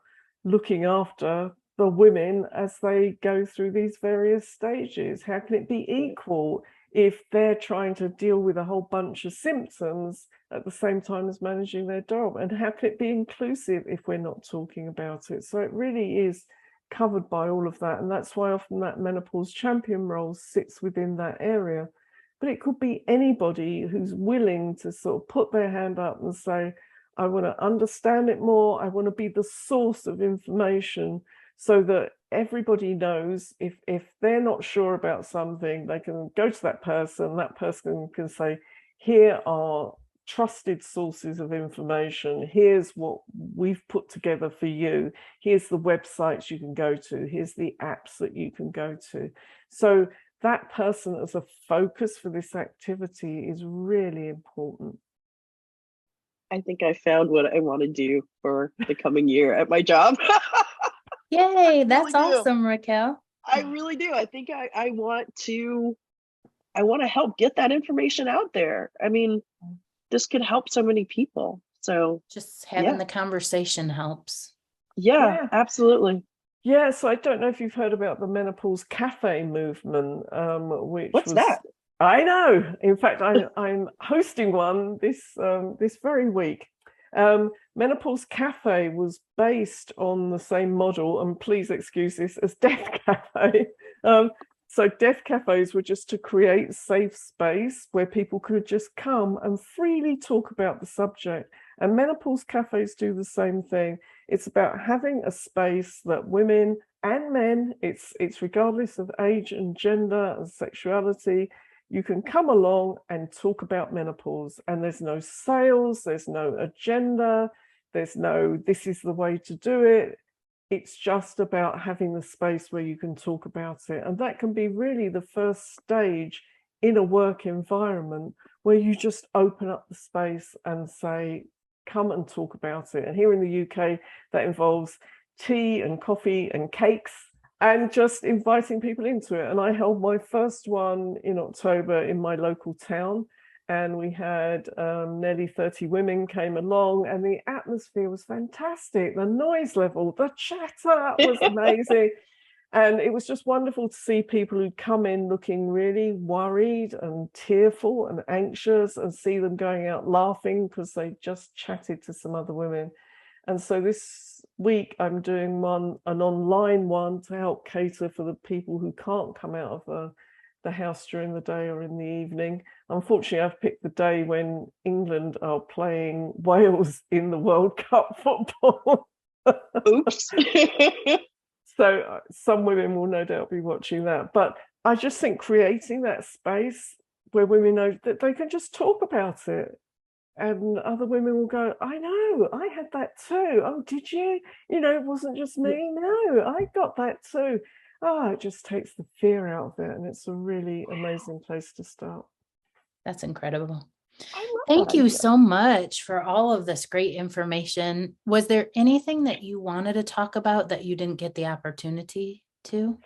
looking after the women as they go through these various stages? How can it be equal if they're trying to deal with a whole bunch of symptoms at the same time as managing their job? And how can it be inclusive if we're not talking about it? So it really is covered by all of that. And that's why often that menopause champion role sits within that area. But it could be anybody who's willing to sort of put their hand up and say, I want to understand it more. I want to be the source of information, so that everybody knows if they're not sure about something, they can go to that person. That person can say, here are trusted sources of information. Here's what we've put together for you. Here's the websites you can go to. Here's the apps that you can go to. So that person as a focus for this activity is really important. I think I found what I want to do for the coming year at my job. Yay, that's awesome, Raquel. I really do. I think I want to help get that information out there. I mean, this could help so many people. So just having the conversation helps. Yeah, absolutely. Yeah, so I don't know if you've heard about the Menopause Cafe movement, What's that? I know. In fact, I'm hosting one this very week. Menopause Cafe was based on the same model, and please excuse this, as Death Cafe. So deaf cafes were just to create safe space where people could just come and freely talk about the subject. And menopause cafes do the same thing. It's about having a space that women and men, it's regardless of age and gender and sexuality, you can come along and talk about menopause. And there's no sales, there's no agenda, there's no this is the way to do it. It's just about having the space where you can talk about it. And that can be really the first stage in a work environment where you just open up the space and say, come and talk about it. And here in the UK, that involves tea and coffee and cakes and just inviting people into it. And I held my first one in October in my local town. And we had nearly 30 women came along, and the atmosphere was fantastic. The noise level, the chatter was amazing. And it was just wonderful to see people who'd come in looking really worried and tearful and anxious, and see them going out laughing because they just chatted to some other women. And so this week I'm doing an online one to help cater for the people who can't come out of the house during the day or in the evening. Unfortunately, I've picked the day when England are playing Wales in the World Cup football. Oops. So some women will no doubt be watching that. But I just think creating that space where women know that they can just talk about it. And other women will go, I know, I had that too. Oh, did you? You know, it wasn't just me. No, I got that too. Oh, it just takes the fear out of it. And it's a really amazing place to start. That's incredible. I Thank love you that. so much for all of this great information. Was there anything that you wanted to talk about that you didn't get the opportunity to?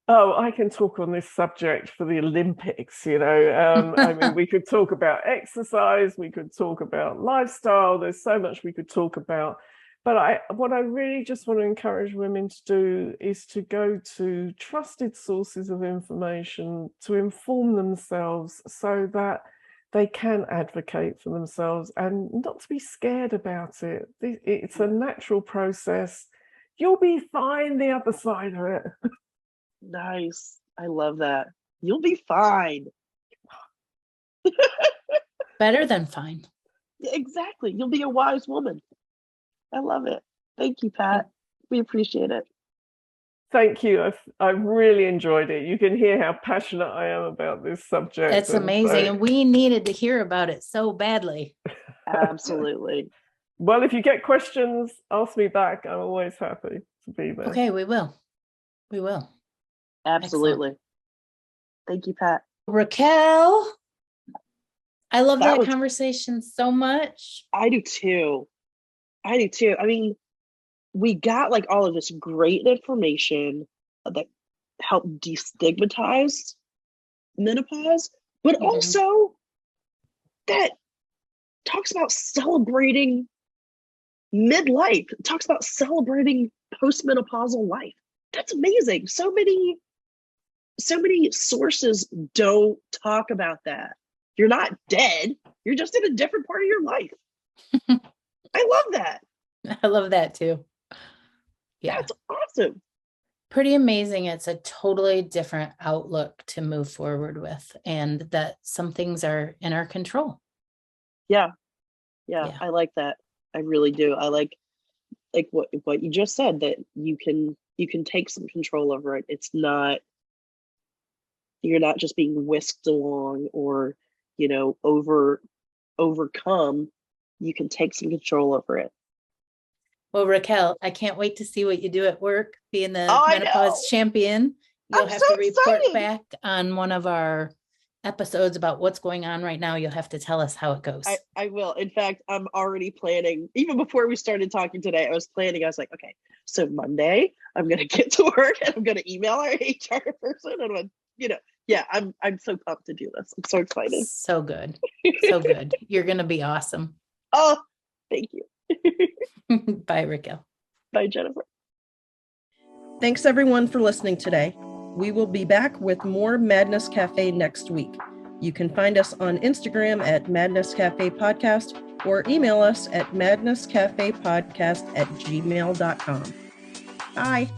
Oh, I can talk on this subject for the Olympics, you know. I mean, we could talk about exercise, we could talk about lifestyle. There's so much we could talk about. But what I really just want to encourage women to do is to go to trusted sources of information to inform themselves so that they can advocate for themselves and not to be scared about it. It's a natural process. You'll be fine the other side of it. Nice. I love that. You'll be fine. Better than fine. Yeah, exactly. You'll be a wise woman. I love it. Thank you, Pat. We appreciate it. Thank you. I've really enjoyed it. You can hear how passionate I am about this subject. It's amazing. And we needed to hear about it so badly. Absolutely. Well, if you get questions, ask me back. I'm always happy to be there. Okay, we will. We will. Absolutely. Excellent. Thank you, Pat. Raquel, I love that conversation so much. I do too. I mean, we got like all of this great information that helped destigmatize menopause, but also that talks about celebrating midlife, talks about celebrating postmenopausal life. That's amazing. So many sources don't talk about that. You're not dead. You're just in a different part of your life. I love that. I love that too. Yeah. That's awesome. Pretty amazing. It's a totally different outlook to move forward with, and that some things are in our control. Yeah. I like that. I really do. I like what you just said, that you can take some control over it. It's not, you're not just being whisked along or, you know, overcome. You can take some control over it. Well, Raquel, I can't wait to see what you do at work, being the menopause champion. You'll have to report back on one of our episodes about what's going on right now. You'll have to tell us how it goes. I will. In fact, I'm already planning. Even before we started talking today, I was was like, okay, so Monday I'm going to get to work and I'm going to email our HR person and I'm so pumped to do this. I'm so excited. So good. So good. You're going to be awesome. Oh, thank you. Bye, Raquel. Bye, Jennifer. Thanks everyone for listening today. We will be back with more Madness Cafe next week. You can find us on Instagram at Madness Cafe Podcast or email us at madnesscafepodcast@gmail.com. Bye.